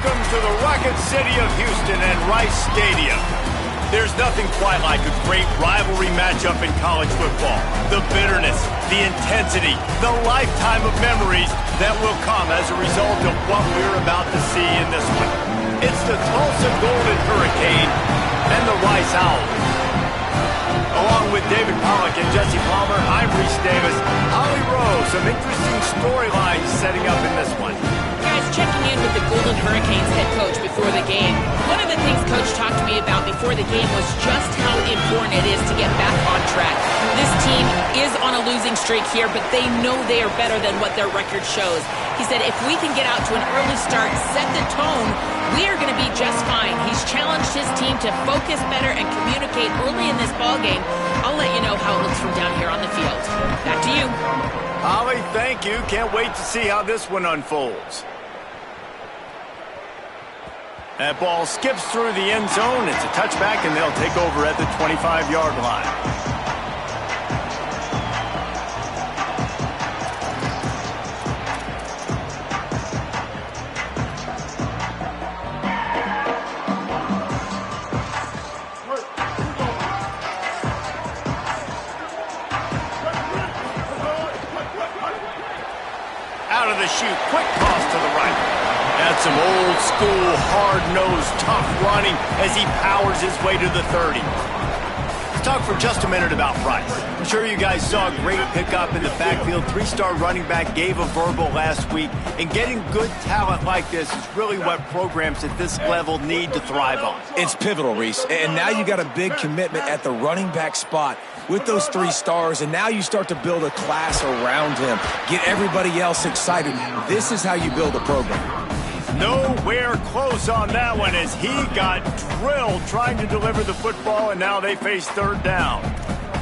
Welcome to the Rocket City of Houston and Rice Stadium. There's nothing quite like a great rivalry matchup in college football. The bitterness, the intensity, the lifetime of memories that will come as a result of what we're about to see in this one. It's the Tulsa Golden Hurricane and the Rice Owls. Along with David Pollack and Jesse Palmer, I'm Reese Davis. Ollie Rowe, some interesting storylines setting up in this one. Guys, checking in with the Golden Hurricanes head coach before the game. One of the things Coach talked to me about before the game was just how important it is to get back on track. This team is on a losing streak here, but they know they are better than what their record shows. He said if we can get out to an early start, set the tone, we are going to be just fine. He's challenged his team to focus better and communicate early in this ballgame. I'll let you know how it looks from down here on the field. Back to you. Ollie, thank you. Can't wait to see how this one unfolds. That ball skips through the end zone. It's a touchback, and they'll take over at the 25-yard line. Out of the chute, quick toss to the right. That's some old-school, hard-nosed, tough running as he powers his way to the 30. Let's talk for just a minute about Rice. I'm sure you guys saw a great pickup in the backfield. Three-star running back gave a verbal last week. And getting good talent like this is really what programs at this level need to thrive on. It's pivotal, Reese. And now you got a big commitment at the running back spot with those 3 stars, and now you start to build a class around him. Get everybody else excited. This is how you build a program. Nowhere close on that one as he got drilled trying to deliver the football, and now they face third down.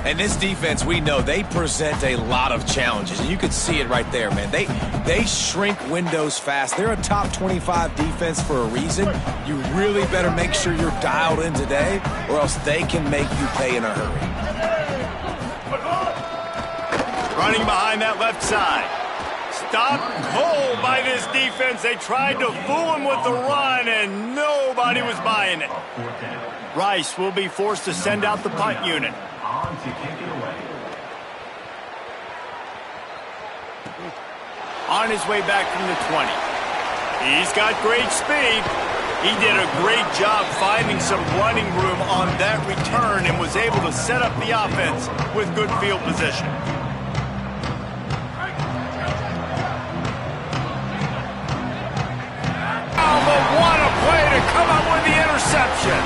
And this defense, we know, they present a lot of challenges. And you can see it right there, man. They shrink windows fast. They're a top 25 defense for a reason. You really better make sure you're dialed in today, or else they can make you pay in a hurry. Running behind that left side. Stopped cold by this defense. They tried to fool him with the run, and nobody was buying it. Rice will be forced to send out the punt unit. On his way back from the 20. He's got great speed. He did a great job finding some running room on that return and was able to set up the offense with good field position. But what a play to come up with the interception.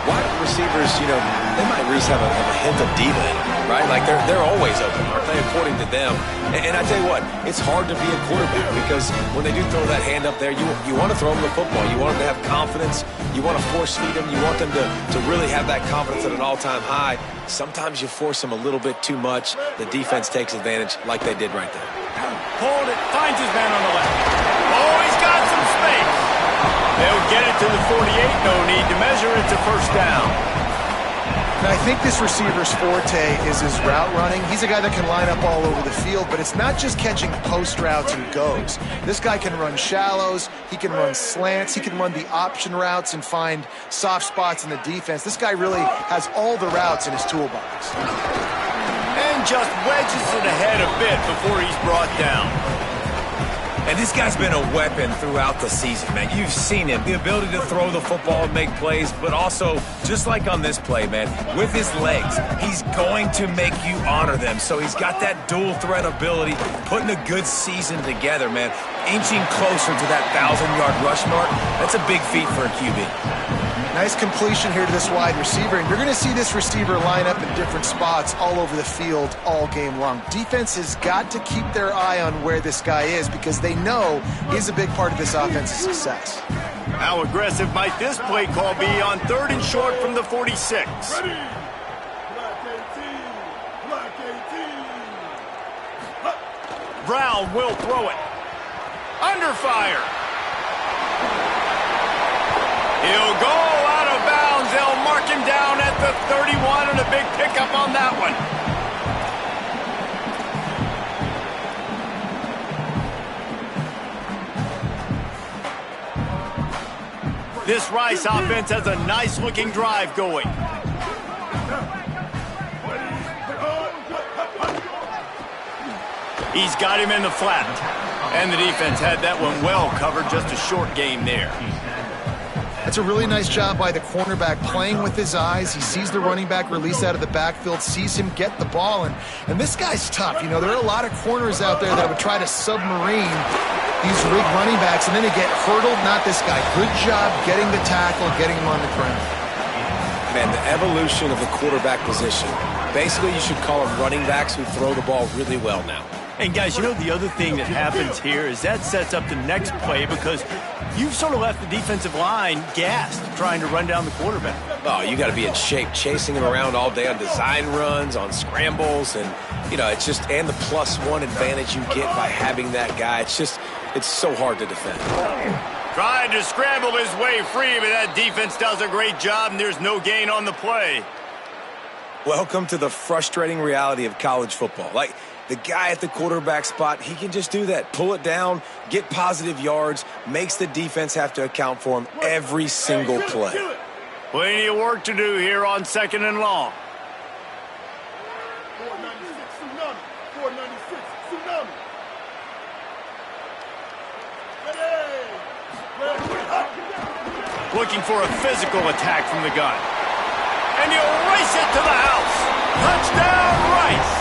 Wide receivers, they might at least have a hint of diva in them, right? Like they're always open, aren't they, according to them? And I tell you what, it's hard to be a quarterback because when they do throw that hand up there, you want to throw them the football. You want them to have confidence. You want to force feed them. You want them to really have that confidence at an all-time high. Sometimes you force them a little bit too much. The defense takes advantage like they did right there. Hold it, finds his man on the left. Oh, he's got some space. They'll get it to the 48, no need to measure it to first down. Now, I think this receiver's forte is his route running. He's a guy that can line up all over the field, but it's not just catching post routes and goes. This guy can run shallows, he can run slants, he can run the option routes and find soft spots in the defense. This guy really has all the routes in his toolbox. And just wedges it ahead a bit before he's brought down. And this guy's been a weapon throughout the season, man. You've seen him, the ability to throw the football and make plays, but also, just like on this play, man, with his legs, he's going to make you honor them. So he's got that dual threat ability, putting a good season together, man. Inching closer to that 1,000-yard rush mark, that's a big feat for a QB. Nice completion here to this wide receiver, and you're going to see this receiver line up in different spots all over the field all game long. Defense has got to keep their eye on where this guy is because they know he's a big part of this offense's success. How aggressive might this play call be on 3rd and short from the 46? Brown will throw it. Under fire. He'll go out of bounds. They'll mark him down at the 31 and a big pickup on that one. This Rice offense has a nice-looking drive going. He's got him in the flat. And the defense had that one well covered, just a short game there. That's a really nice job by the cornerback playing with his eyes. He sees the running back release out of the backfield, sees him get the ball, and this guy's tough. You know, there are a lot of corners out there that would try to submarine these rig running backs, and then they get hurdled. Not this guy. Good job getting the tackle, getting him on the ground. Man, the evolution of the quarterback position. Basically, you should call them running backs who throw the ball really well now. And guys, you know the other thing that happens here is that sets up the next play because you've sort of left the defensive line gassed trying to run down the quarterback. Oh, you got to be in shape, chasing him around all day on design runs, on scrambles, and, you know, it's just, and the +1 advantage you get by having that guy. It's so hard to defend. Trying to scramble his way free, but that defense does a great job, and there's no gain on the play. Welcome to the frustrating reality of college football. Like, the guy at the quarterback spot, he can just do that. Pull it down, get positive yards, makes the defense have to account for him every single play. Plenty of work to do here on 2nd and long. 496 Tsunami. Looking for a physical attack from the gun. And he'll race it to the house. Touchdown, Rice.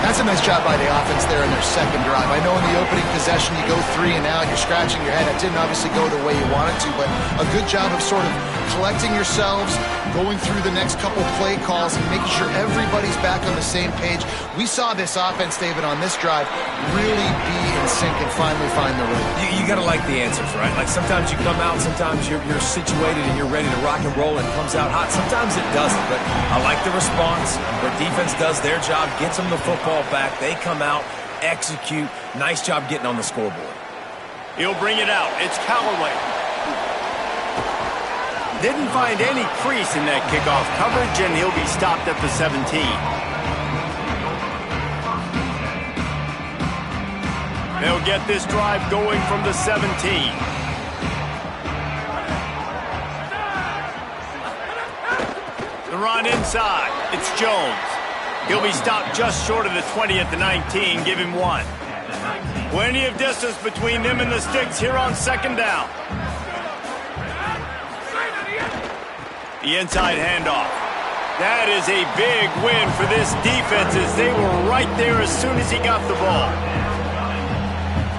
That's a nice job by the offense there in their second drive. I know in the opening possession you go 3 and out, you're scratching your head. That didn't obviously go the way you wanted to, but a good job of sort of collecting yourselves, going through the next couple play calls and making sure everybody's back on the same page. We saw this offense, David, on this drive really be in sync and finally find the rhythm. You got to like the answers, right? Like sometimes you come out, sometimes you're situated and you're ready to rock and roll and it comes out hot. Sometimes it doesn't, but I like the response. Their defense does their job, gets them the football back. They come out, execute. Nice job getting on the scoreboard. He'll bring it out. It's Callaway. Didn't find any crease in that kickoff coverage, and he'll be stopped at the 17. They'll get this drive going from the 17. The run inside. It's Jones. He'll be stopped just short of the 20 at the 19. Give him 1. Plenty of distance between them and the sticks here on 2nd down. The inside handoff. That is a big win for this defense as they were right there as soon as he got the ball.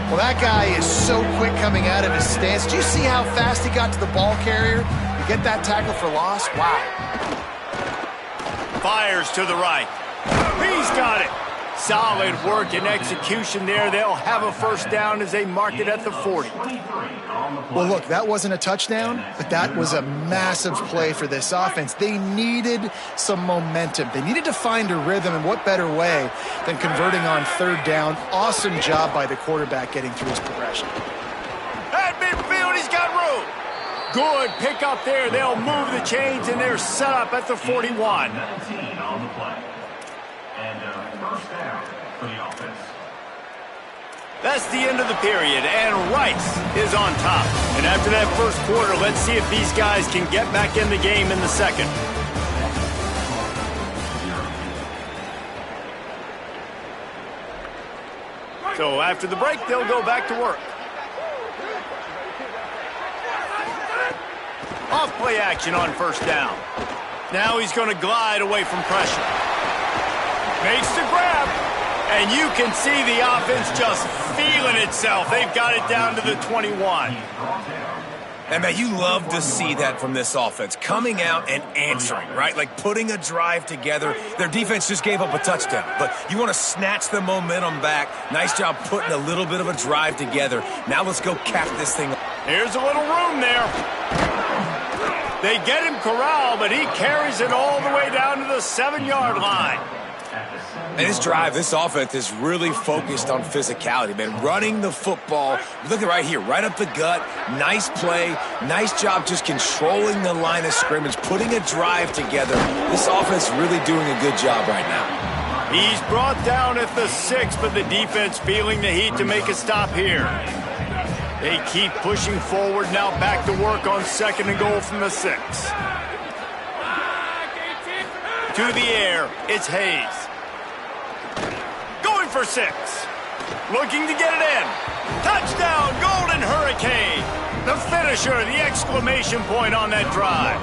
Well, that guy is so quick coming out of his stance. Do you see how fast he got to the ball carrier? You get that tackle for loss? Wow. Fires to the right. He's got it. Solid work and execution there. They'll have a first down as they mark it at the 40. Well, look, that wasn't a touchdown, but that was a massive play for this offense. They needed some momentum. They needed to find a rhythm, and what better way than converting on 3rd down. Awesome job by the quarterback getting through his progression. At midfield, he's got room. Good pick up there. They'll move the chains, and they're set up at the 41. That's the end of the period, and Rice is on top. And after that first quarter, let's see if these guys can get back in the game in the second. So after the break, they'll go back to work. Off play action on 1st down. Now he's going to glide away from pressure. Makes the grab. And you can see the offense just feeling itself. They've got it down to the 21. And, man, you love to see that from this offense. Coming out and answering, right? Like putting a drive together. Their defense just gave up a touchdown. But you want to snatch the momentum back. Nice job putting a little bit of a drive together. Now let's go cap this thing. Here's a little room there. They get him corralled, but he carries it all the way down to the 7-yard line. And this drive, this offense is really focused on physicality, man. Running the football. Look at right here, right up the gut. Nice play. Nice job just controlling the line of scrimmage, putting a drive together. This offense really doing a good job right now. He's brought down at the 6, but the defense feeling the heat to make a stop here. They keep pushing forward, now back to work on 2nd and goal from the 6. To the air, it's Hayes. Going for 6. Looking to get it in. Touchdown, Golden Hurricane. The finisher, the exclamation point on that drive.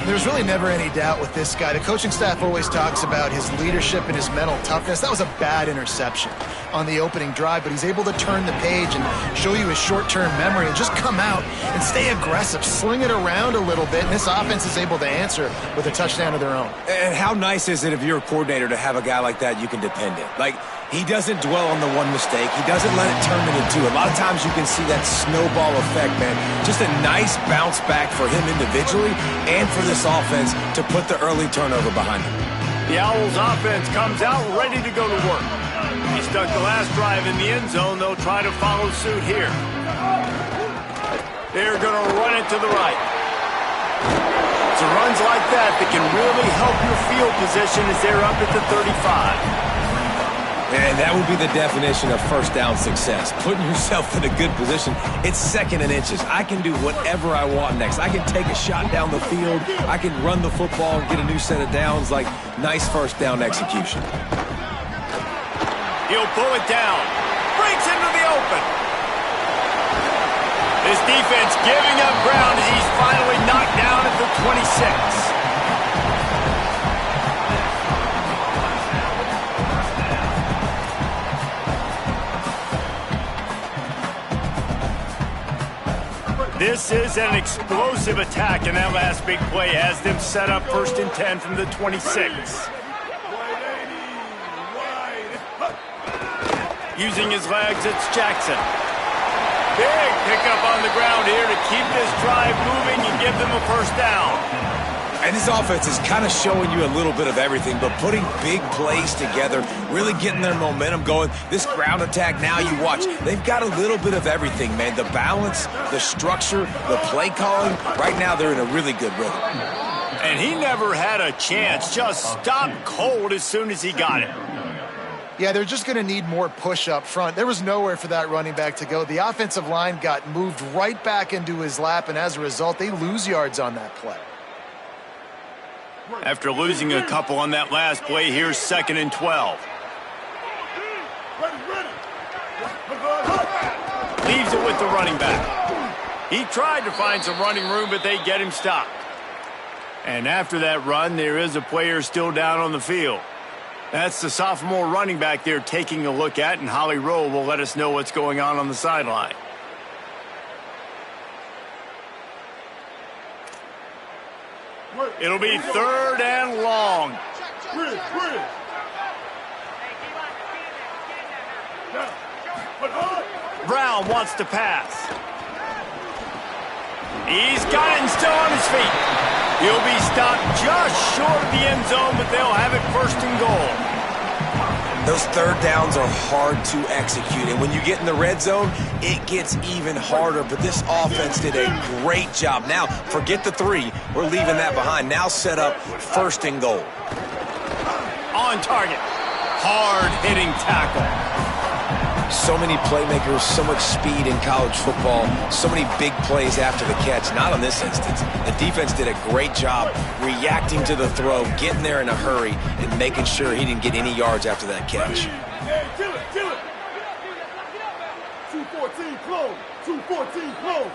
There's really never any doubt with this guy. The coaching staff always talks about his leadership and his mental toughness. That was a bad interception on the opening drive, but he's able to turn the page and show you his short-term memory and just come out and stay aggressive, sling it around a little bit, and this offense is able to answer with a touchdown of their own. And how nice is it if you're a coordinator to have a guy like that you can depend on? Like, he doesn't dwell on the one mistake. He doesn't let it turn into two. A lot of times you can see that snowball effect, man. Just a nice bounce back for him individually and for this offense to put the early turnover behind him. The Owls offense comes out ready to go to work. He stuck the last drive in the end zone. They'll try to follow suit here. They're going to run it to the right. It's runs like that that can really help your field position as they're up at the 35. And that would be the definition of first down success. Putting yourself in a good position. It's 2nd and inches. I can do whatever I want next. I can take a shot down the field. I can run the football and get a new set of downs. Like, nice first down execution. He'll pull it down. Breaks into the open. This defense giving up ground as he's finally knocked down at the 26. This is an explosive attack, and that last big play has them set up 1st and 10 from the 26. Using his legs, it's Jackson. Big pickup on the ground here to keep this drive moving and give them a first down. And this offense is kind of showing you a little bit of everything, but putting big plays together, really getting their momentum going. This ground attack now, you watch, they've got a little bit of everything, man. The balance, the structure, the play calling. Right now, they're in a really good rhythm. And he never had a chance, just stopped cold as soon as he got it. Yeah, they're just going to need more push up front. There was nowhere for that running back to go. The offensive line got moved right back into his lap, and as a result, they lose yards on that play. After losing a couple on that last play, here's 2nd and 12. Leaves it with the running back. He tried to find some running room, but they get him stopped. And after that run, there is a player still down on the field. That's the sophomore running back they're taking a look at, and Holly Rowe will let us know what's going on the sideline. It'll be 3rd and long. Brown wants to pass. He's got it and still on his feet. He'll be stopped just short of the end zone, but they'll have it 1st and goal. Those 3rd downs are hard to execute, and when you get in the red zone, it gets even harder, but this offense did a great job. Now, forget the 3. We're leaving that behind. Now set up 1st and goal. On target. Hard-hitting tackle. So many playmakers, so much speed in college football, so many big plays after the catch. Not in this instance. The defense did a great job reacting to the throw, getting there in a hurry, and making sure he didn't get any yards after that catch. Kill it. 214 close. 214 close.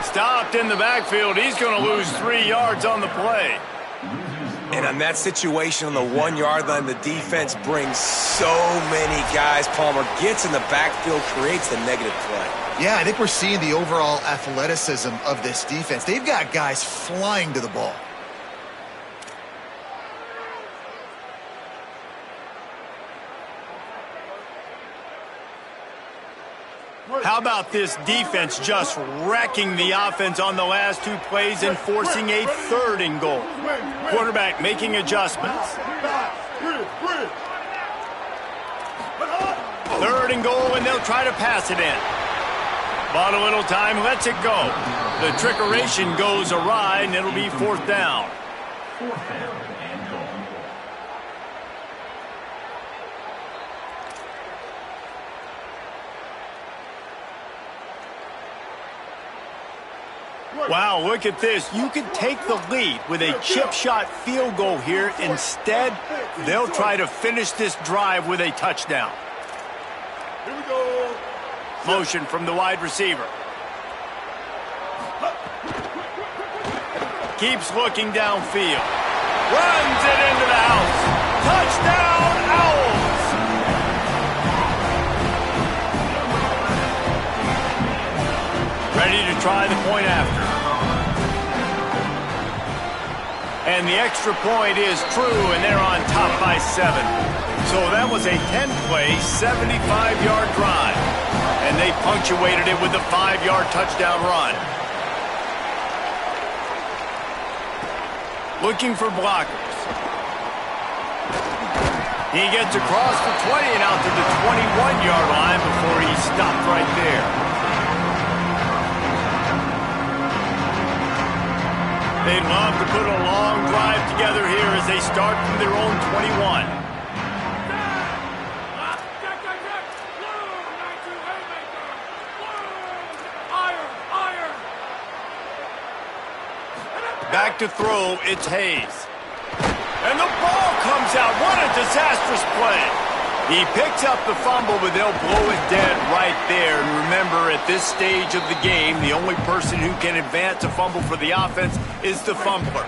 Stopped in the backfield. He's going to lose 3 yards on the play. And on that situation on the 1-yard line, the defense brings so many guys. Palmer gets in the backfield, creates the negative play. Yeah, I think we're seeing the overall athleticism of this defense. They've got guys flying to the ball. How about this defense just wrecking the offense on the last 2 plays and forcing a 3rd and goal? Quarterback making adjustments. 3rd and goal, and they'll try to pass it in. Bought a little time, lets it go. The trickeration goes awry, and it'll be 4th down. 4th down and goal. Wow, look at this. You can take the lead with a chip shot field goal here. Instead, they'll try to finish this drive with a touchdown. Here we go. Motion from the wide receiver. Keeps looking downfield. Runs it into the house. Touchdown, Owls! Ready to try the point after. And the extra point is true, and they're on top by 7. So that was a 10-play, 75-yard drive. And they punctuated it with a 5-yard touchdown run. Looking for blockers. He gets across the 20 and out to the 21-yard line before he stopped right there. They'd love to put a long drive together here as they start from their own 21. Back to throw, it's Hayes. And the ball comes out. What a disastrous play. He picks up the fumble, but they'll blow it dead right there. And remember, at this stage of the game, the only person who can advance a fumble for the offense is the fumbler.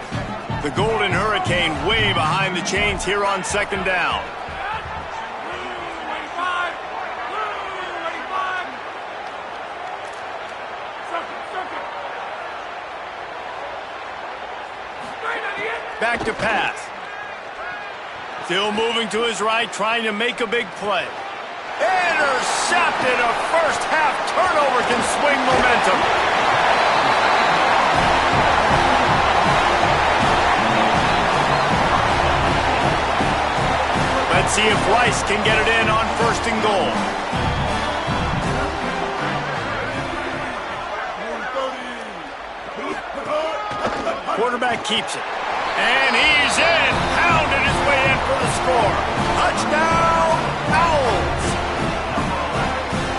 The Golden Hurricane way behind the chains here on 2nd down. Back to pass. Still moving to his right, trying to make a big play. Intercepted. A first-half turnover can swing momentum. Let's see if Rice can get it in on 1st and goal. Quarterback keeps it. And he's in. Pounded his way in for the score. Touchdown, Owls.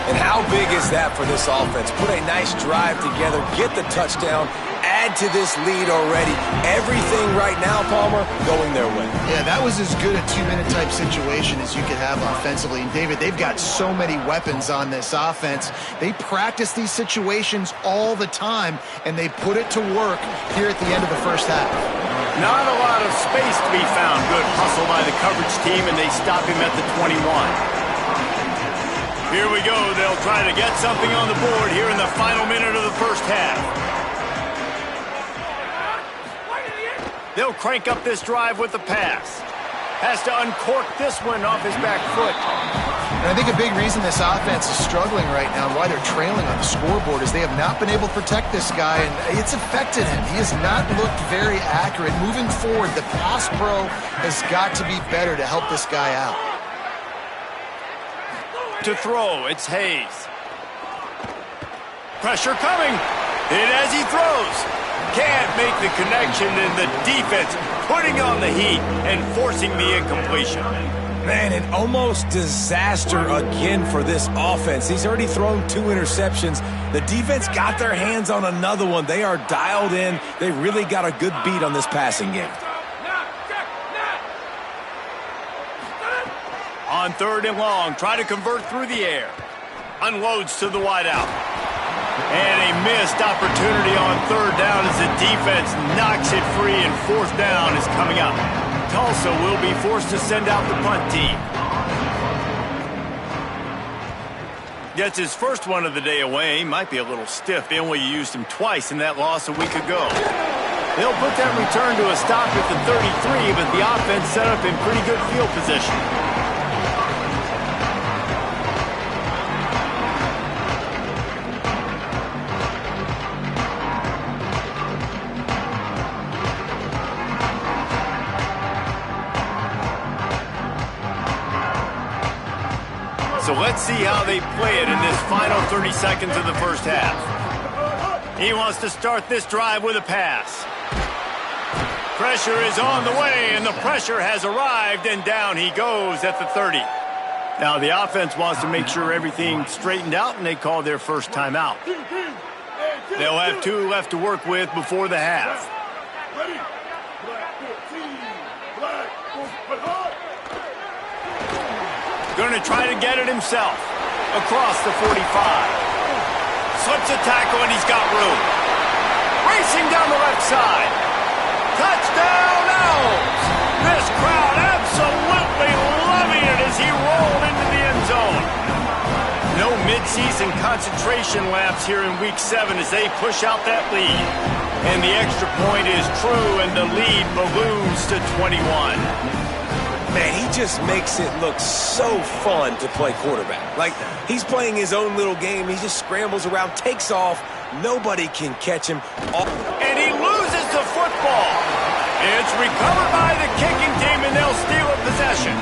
And how big is that for this offense? Put a nice drive together, get the touchdown, add to this lead already. Everything right now, Palmer, going their way. Yeah, that was as good a 2-minute type situation as you could have offensively. And David, they've got so many weapons on this offense. They practice these situations all the time, and they put it to work here at the end of the first half. Not a lot of space to be found. Good hustle by the coverage team, and they stop him at the 21. Here we go. They'll try to get something on the board here in the final minute of the first half. They'll crank up this drive with the pass. Has to uncork this one off his back foot. And I think a big reason this offense is struggling right now and why they're trailing on the scoreboard is they have not been able to protect this guy, and it's affected him. He has not looked very accurate. Moving forward, the pass pro has got to be better to help this guy out. To throw, it's Hayes. Pressure coming. Hit as he throws. Can't make the connection, and the defense putting on the heat and forcing the incompletion. Man, an almost disaster again for this offense. He's already thrown 2 interceptions. The defense got their hands on another one. They are dialed in. They really got a good beat on this passing game. On 3rd and long, try to convert through the air. Unloads to the wideout. And a missed opportunity on 3rd down as the defense knocks it free, and 4th down is coming up. Tulsa will be forced to send out the punt team. Gets his first one of the day away. Might be a little stiff. They only used him twice in that loss a week ago. They'll put that return to a stop at the 33, but the offense set up in pretty good field position. So let's see how they play it in this final 30 seconds of the first half. He wants to start this drive with a pass. Pressure is on the way, and the pressure has arrived, and down he goes at the 30. Now, the offense wants to make sure everything's straightened out, and they call their first timeout. They'll have 2 left to work with before the half. Going to try to get it himself. Across the 45. Slips a tackle, and he's got room. Racing down the left side. Touchdown, Owls! This crowd absolutely loving it as he rolled into the end zone. No midseason concentration lapse here in Week 7 as they push out that lead. And the extra point is true, and the lead balloons to 21. Man, he just makes it look so fun to play quarterback. Like, he's playing his own little game. He just scrambles around, takes off. Nobody can catch him. And he loses the football. It's recovered by the kicking team, and they'll steal a possession.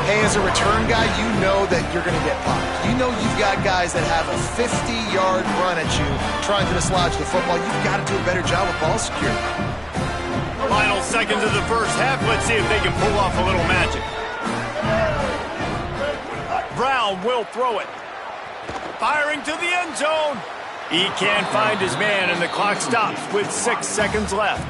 Hey, as a return guy, you know that you're going to get popped. You know you've got guys that have a 50-yard run at you trying to dislodge the football. You've got to do a better job with ball security. Final seconds of the first half. Let's see if they can pull off a little magic. Brown will throw it. Firing to the end zone. He can't find his man, and the clock stops with 6 seconds left.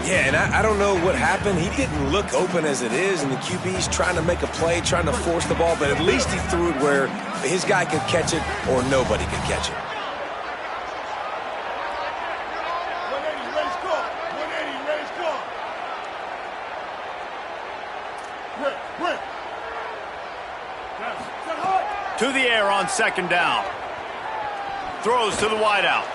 Yeah, and I don't know what happened. He didn't look open as it is, and the QB's trying to make a play, trying to force the ball, but at least he threw it where his guy could catch it or nobody could catch it. To the air on second down. Throws to the wideout.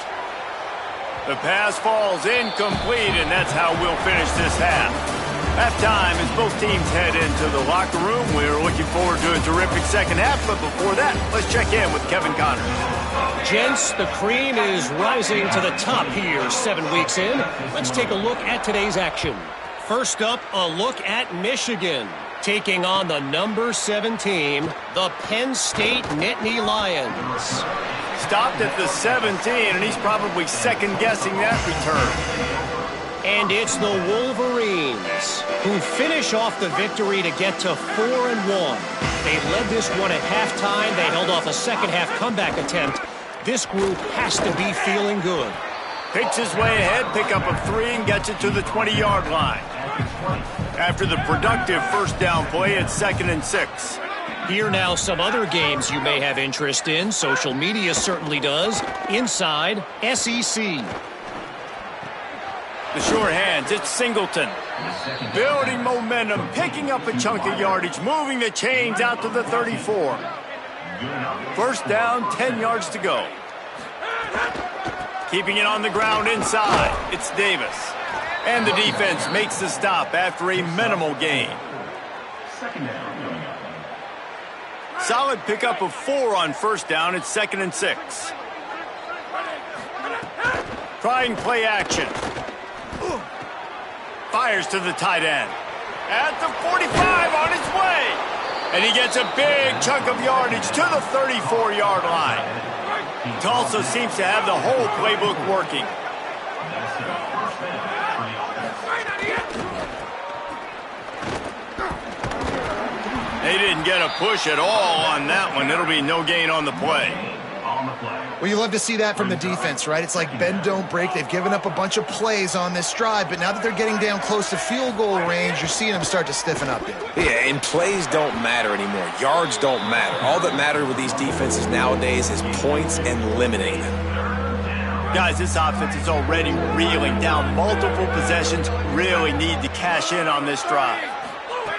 The pass falls incomplete, and that's how we'll finish this half. Halftime as both teams head into the locker room. We're looking forward to a terrific second half, but before that, let's check in with Kevin Connors. Gents, the cream is rising to the top here 7 weeks in. Let's take a look at today's action. First up, a look at Michigan. Taking on the number 7 team, the Penn State Nittany Lions. Stopped at the 17, and he's probably second-guessing that return. And it's the Wolverines, who finish off the victory to get to 4-1. They led this one at halftime. They held off a second-half comeback attempt. This group has to be feeling good. Picks his way ahead, pick up a 3, and gets it to the 20-yard line. After the productive first down play, it's 2nd and 6. Here now some other games you may have interest in. Social media certainly does. Inside SEC. The short hands, it's Singleton. Building momentum, picking up a chunk of yardage, moving the chains out to the 34. First down, 10 yards to go. Keeping it on the ground inside, it's Davis. And the defense makes the stop after a minimal gain. Solid pickup of 4 on first down. It's 2nd and 6. Trying play action. Fires to the tight end. At the 45 on his way. And he gets a big chunk of yardage to the 34-yard line. Tulsa seems to have the whole playbook working. They didn't get a push at all on that one. It'll be no gain on the play. Well, you love to see that from the defense, right? It's like bend, don't break. They've given up a bunch of plays on this drive, but now that they're getting down close to field goal range, you're seeing them start to stiffen up here. Yeah, and plays don't matter anymore. Yards don't matter. All that matters with these defenses nowadays is points and limiting them. Guys, this offense is already reeling down multiple possessions. Really need to cash in on this drive.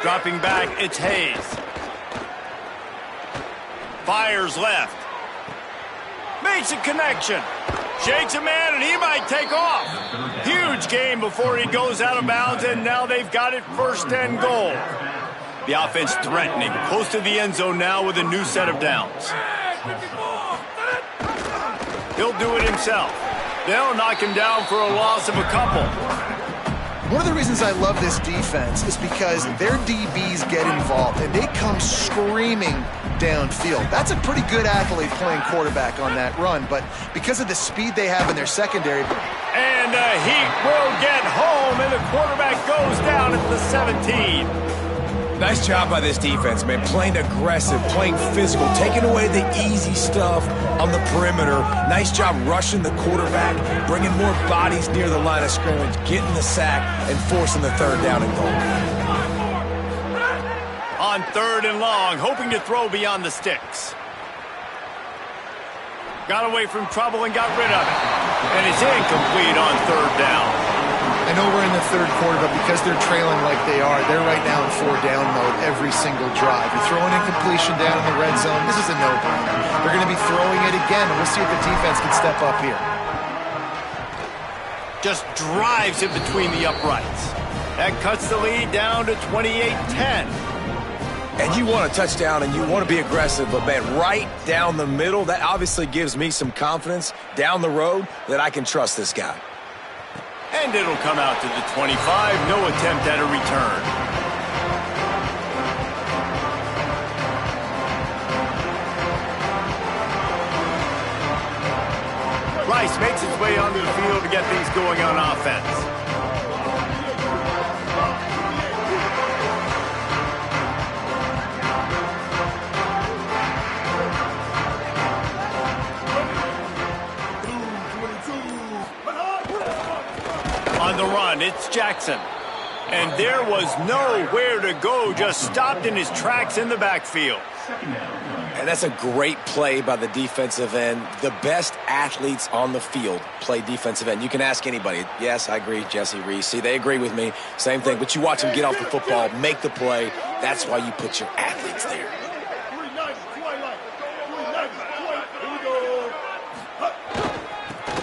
Dropping back, it's Hayes. Fires left. Makes a connection. Shakes a man, and he might take off. Huge gain before he goes out of bounds, and now they've got it 1st and goal. The offense threatening. Close to the end zone now with a new set of downs. He'll do it himself. They'll knock him down for a loss of a couple. One of the reasons I love this defense is because their DBs get involved, and they come screaming downfield. That's a pretty good athlete playing quarterback on that run, but because of the speed they have in their secondary. And he will get home, and the quarterback goes down at the 17. Nice job by this defense, man. Playing aggressive, playing physical, taking away the easy stuff on the perimeter. Nice job rushing the quarterback, bringing more bodies near the line of scrimmage, getting the sack, and forcing the third down and goal. On 3rd and long, hoping to throw beyond the sticks. Got away from trouble and got rid of it. And it's incomplete on 3rd down. I know we're in the 3rd quarter, but because they're trailing like they are, they're right now in 4-down mode every single drive. You're throwing incompletion down in the red zone. This is a no-brainer. They're going to be throwing it again, and we'll see if the defense can step up here. Just drives it between the uprights. That cuts the lead down to 28-10. And you want a touchdown and you want to be aggressive, but man, right down the middle, that obviously gives me some confidence down the road that I can trust this guy. And it'll come out to the 25, no attempt at a return. Rice makes his way onto the field to get things going on offense. On the run, it's Jackson. And there was nowhere to go, just stopped in his tracks in the backfield. And that's a great play by the defensive end. The best athletes on the field play defensive end. You can ask anybody. Yes, I agree, Jesse Reese. See, they agree with me. Same thing. But you watch them get off the football, make the play. That's why you put your athletes there.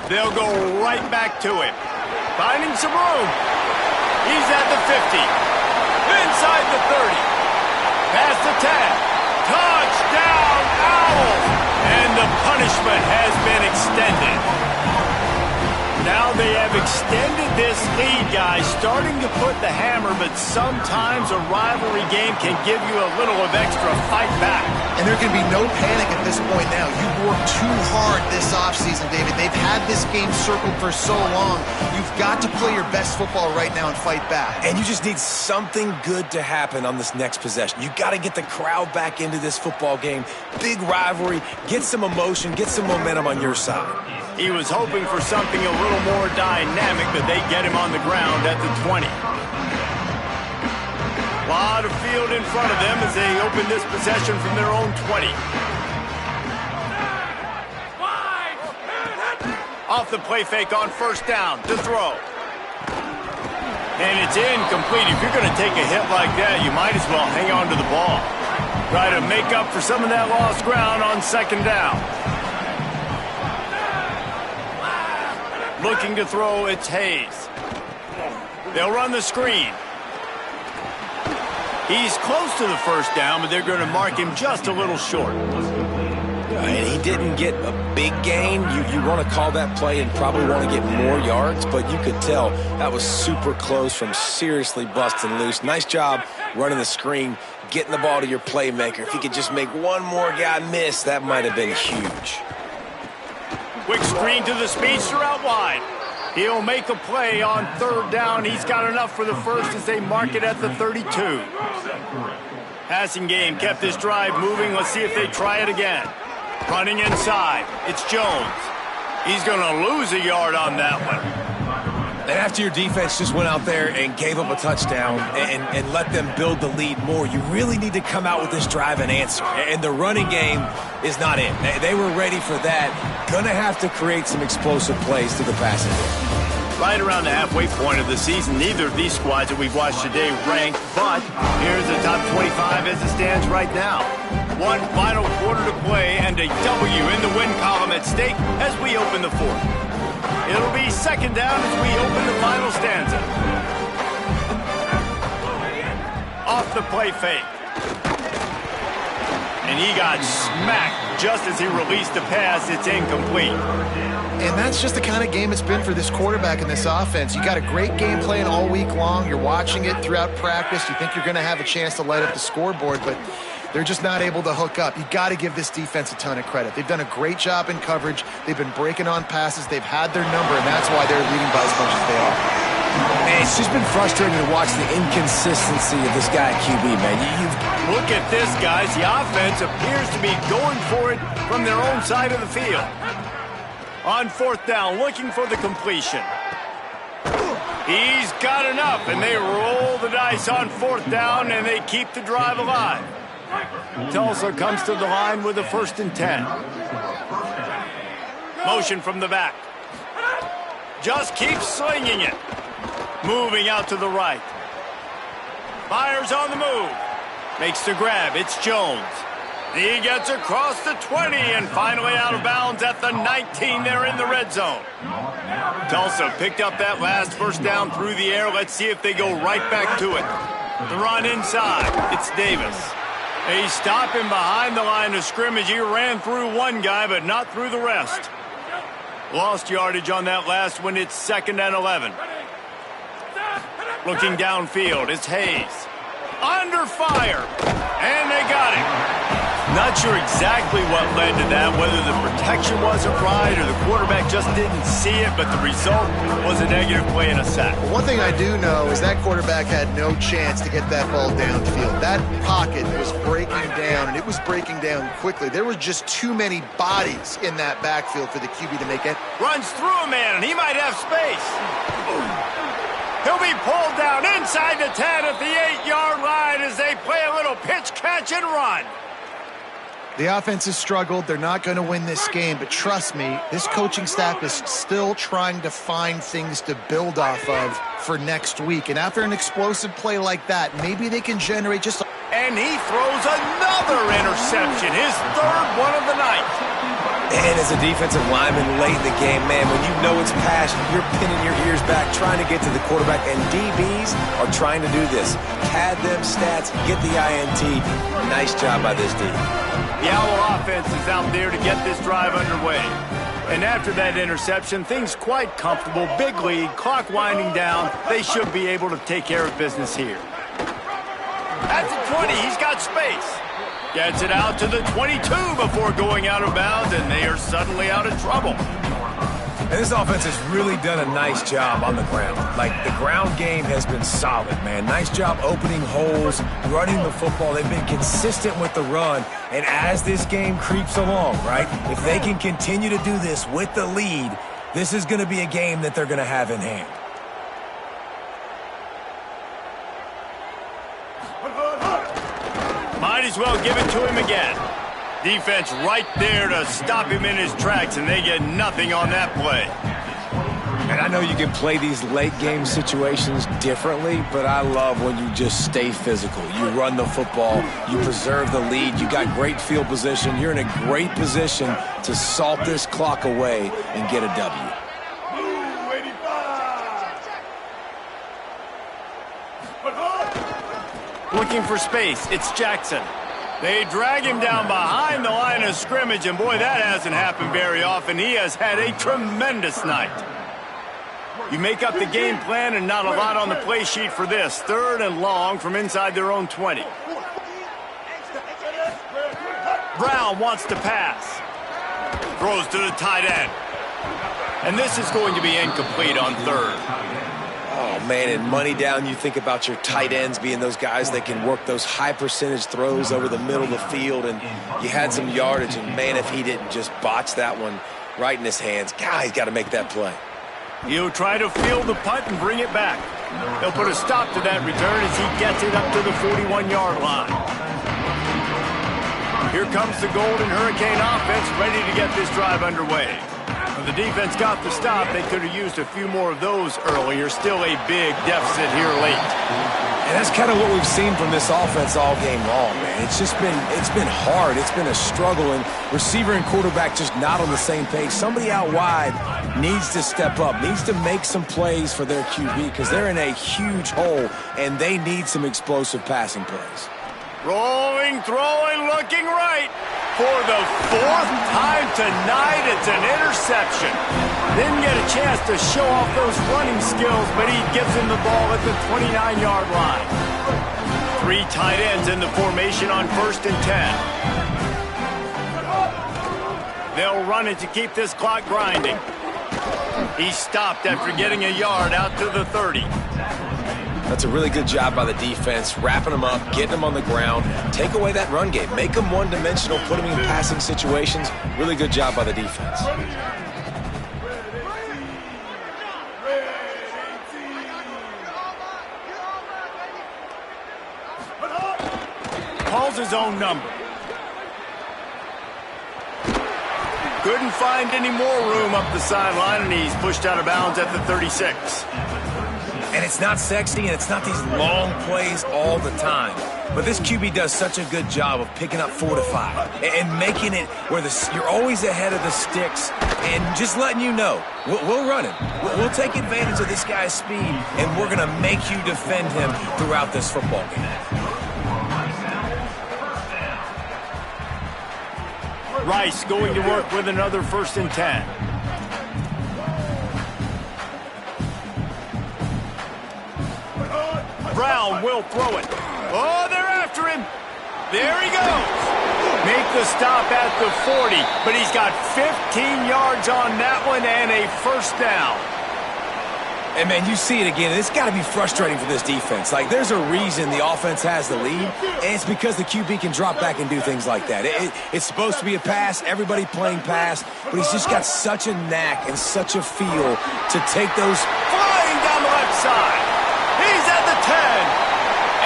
They'll go right back to him. Finding some room. He's at the 50. Inside the 30. Past the 10. Touchdown, Owls! And the punishment has been extended. Now they have extended this lead, guys, starting to put the hammer, but sometimes a rivalry game can give you a little of extra fight back. And there can be no panic at this point now. You've worked too hard this offseason, David. They've had this game circled for so long. You've got to play your best football right now and fight back. And you just need something good to happen on this next possession. You got to get the crowd back into this football game. Big rivalry. Get some emotion. Get some momentum on your side. He was hoping for something a little more dynamic, but they get him on the ground at the 20. A lot of field in front of them as they open this possession from their own 20. Off the play fake on 1st down to throw. And it's incomplete. If you're going to take a hit like that, you might as well hang on to the ball. Try to make up for some of that lost ground on 2nd down. Looking to throw, it's Hayes. They'll run the screen. He's close to the 1st down, but they're going to mark him just a little short. And he didn't get a big gain. You want to call that play and probably want to get more yards, but you could tell that was super close from seriously busting loose. Nice job running the screen, getting the ball to your playmaker. If he could just make one more guy miss, that might have been huge. Quick screen to the speedster out wide. He'll make a play on 3rd down. He's got enough for the first as they mark it at the 32. Passing game kept this drive moving. Let's see if they try it again. Running inside. It's Jones. He's going to lose a yard on that one. And after your defense just went out there and gave up a touchdown and let them build the lead more, you really need to come out with this drive and answer. And the running game is not in. They were ready for that. Going to have to create some explosive plays to the passing game. Right around the halfway point of the season, neither of these squads that we've watched today ranked, but here's the top 25 as it stands right now. One final quarter to play and a W in the win column at stake as we open the 4th. It'll be 2nd down as we open the final stanza. Off the play fake. And he got smacked just as he released the pass. It's incomplete. And that's just the kind of game it's been for this quarterback in this offense. You got a great game plan all week long. You're watching it throughout practice. You think you're going to have a chance to light up the scoreboard, but They're just not able to hook up. You got to give this defense a ton of credit. They've done a great job in coverage. They've been breaking on passes. They've had their number, and that's why they're leading by as much as they are. Man, it's just been frustrating to watch the inconsistency of this guy at QB, man. Look at this, guys. The offense appears to be going for it from their own side of the field. On 4th down, looking for the completion. He's got enough, and they roll the dice on 4th down, and they keep the drive alive. Tulsa comes to the line with a 1st and 10. Motion from the back. Just keeps slinging it. Moving out to the right. Fires on the move. Makes the grab. It's Jones. He gets across the 20 and finally out of bounds at the 19. They're in the red zone. Tulsa picked up that last 1st down through the air. Let's see if they go right back to it. The run inside. It's Davis. They stop him behind the line of scrimmage. He ran through one guy, but not through the rest. Lost yardage on that last one. It's 2nd and 11. Looking downfield, it's Hayes. Under fire, and they got him. Not sure exactly what led to that, whether the protection wasn't right or the quarterback just didn't see it, but the result was a negative play and a sack. Well, one thing I do know is that quarterback had no chance to get that ball downfield. That pocket was breaking down, and it was breaking down quickly. There were just too many bodies in that backfield for the QB to make it. Runs through a man, and he might have space. He'll be pulled down inside the 10 at the 8-yard line as they play a little pitch, catch, and run. The offense has struggled. They're not going to win this game, but trust me, this coaching staff is still trying to find things to build off of for next week. And after an explosive play like that, maybe they can generate just a... And he throws another interception, his 3rd one of the night. And as a defensive lineman late in the game, man, when you know it's passion, you're pinning your ears back, trying to get to the quarterback, and DBs are trying to do this. Pad them stats, get the INT. Nice job by this D. The Owl offense is out there to get this drive underway. And after that interception, things quite comfortable. Big lead, clock winding down. They should be able to take care of business here. At the 20, he's got space. Gets it out to the 22 before going out of bounds, and they are suddenly out of trouble. And this offense has really done a nice job on the ground. Like, the ground game has been solid, man. Nice job opening holes, running the football. They've been consistent with the run. And as this game creeps along, right, if they can continue to do this with the lead, this is going to be a game that they're going to have in hand. Might as well give it to him again. Defense right there to stop him in his tracks, and they get nothing on that play. And I know you can play these late game situations differently, but I love when you just stay physical. You run the football, you preserve the lead, you got great field position. You're in a great position to salt this clock away and get a W. Looking for space, it's Jackson. They drag him down behind the line of scrimmage, and boy, that hasn't happened very often. He has had a tremendous night. You make up the game plan and not a lot on the play sheet for this. 3rd and long from inside their own 20. Brown wants to pass. Throws to the tight end. And this is going to be incomplete on 3rd. Oh, man, and money down, you think about your tight ends being those guys that can work those high-percentage throws over the middle of the field, and you had some yardage, and, man, if he didn't just botch that one right in his hands, God, he's got to make that play. He'll try to field the punt and bring it back. They'll put a stop to that return as he gets it up to the 41-yard line. Here comes the Golden Hurricane offense ready to get this drive underway. When the defense got the stop, they could have used a few more of those earlier. Still a big deficit here late. And that's kind of what we've seen from this offense all game long, man. It's been hard. It's been a struggle, and receiver and quarterback just not on the same page. Somebody out wide needs to step up, needs to make some plays for their QB because they're in a huge hole, and they need some explosive passing plays. Rolling, throwing, looking right. For the 4th time tonight, it's an interception. Didn't get a chance to show off those running skills, but he gives him the ball at the 29-yard line. Three tight ends in the formation on 1st and 10. They'll run it to keep this clock grinding. He stopped after getting a yard out to the 30. That's a really good job by the defense, wrapping them up, getting them on the ground. Take away that run game. Make them one-dimensional, put them in passing situations. Really good job by the defense. Calls his own number. Couldn't find any more room up the sideline, and he's pushed out of bounds at the 36. And it's not sexy, and it's not these long plays all the time. But this QB does such a good job of picking up 4 to 5 and making it where you're always ahead of the sticks and just letting you know, we'll run it. We'll take advantage of this guy's speed, and we're going to make you defend him throughout this football game. Rice going to work with another 1st and 10. Brown will throw it. Oh, they're after him. There he goes. Make the stop at the 40, but he's got 15 yards on that one and a 1st down. And, man, you see it again. It's got to be frustrating for this defense. Like, there's a reason the offense has the lead, and it's because the QB can drop back and do things like that. It's supposed to be a pass, everybody playing pass, but he's just got such a knack and such a feel to take those flying down the left side. He's at the 10.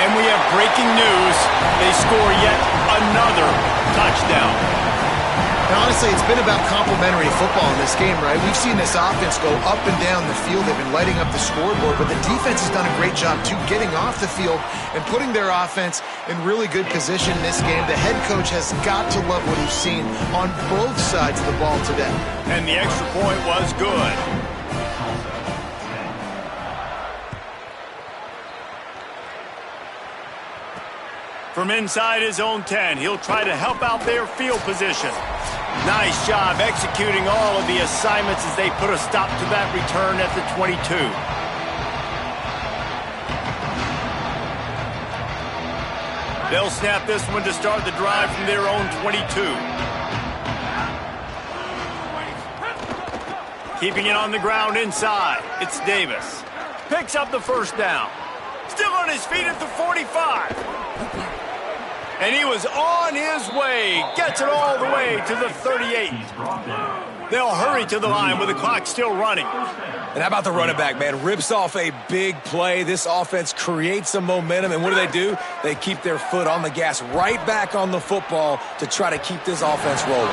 And we have breaking news. They score yet another touchdown. And honestly, it's been about complementary football in this game, right? We've seen this offense go up and down the field. They've been lighting up the scoreboard, but the defense has done a great job, too, getting off the field and putting their offense in really good position in this game. The head coach has got to love what he's seen on both sides of the ball today. And the extra point was good. From inside his own 10, he'll try to help out their field position. Nice job executing all of the assignments as they put a stop to that return at the 22. They'll snap this one to start the drive from their own 22. Keeping it on the ground inside, it's Davis. Picks up the 1st down. Still on his feet at the 45. And he was on his way. Gets it all the way to the 38. They'll hurry to the line with the clock still running. And how about the running back, man? Rips off a big play. This offense creates some momentum. And what do? They keep their foot on the gas right back on the football to try to keep this offense rolling.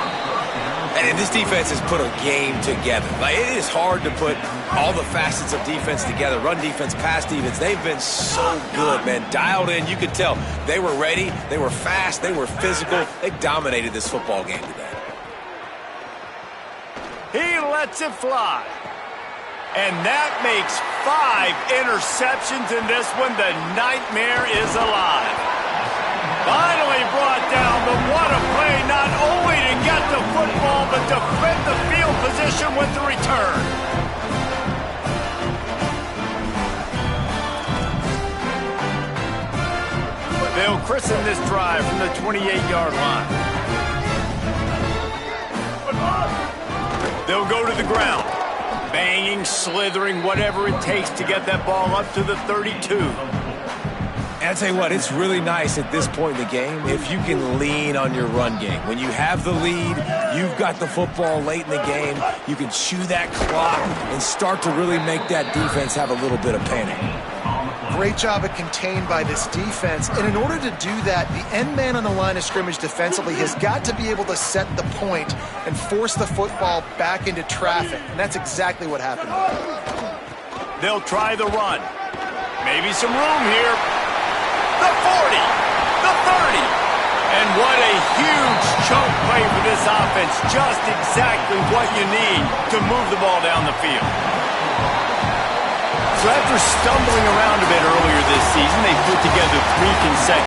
And this defense has put a game together. Like, it is hard to put all the facets of defense together. Run defense, pass defense. They've been so good, man. Dialed in. You could tell they were ready. They were fast. They were physical. They dominated this football game today. He lets it fly. And that makes 5 interceptions in this one. The nightmare is alive. Finally brought down, but what a play, not only to get the football, but to defend the field position with the return. They'll christen this drive from the 28-yard line. They'll go to the ground. Banging, slithering, whatever it takes to get that ball up to the 32. And I tell you what, it's really nice at this point in the game if you can lean on your run game. When you have the lead, you've got the football late in the game, you can chew that clock and start to really make that defense have a little bit of panic. Great job at contained by this defense. And in order to do that, the end man on the line of scrimmage defensively has got to be able to set the point and force the football back into traffic. And that's exactly what happened. They'll try the run. Maybe some room here. The 40, the 30. And what a huge chunk play for this offense. Just exactly what you need to move the ball down the field. So after stumbling around a bit earlier this season, they put together 3 consecutive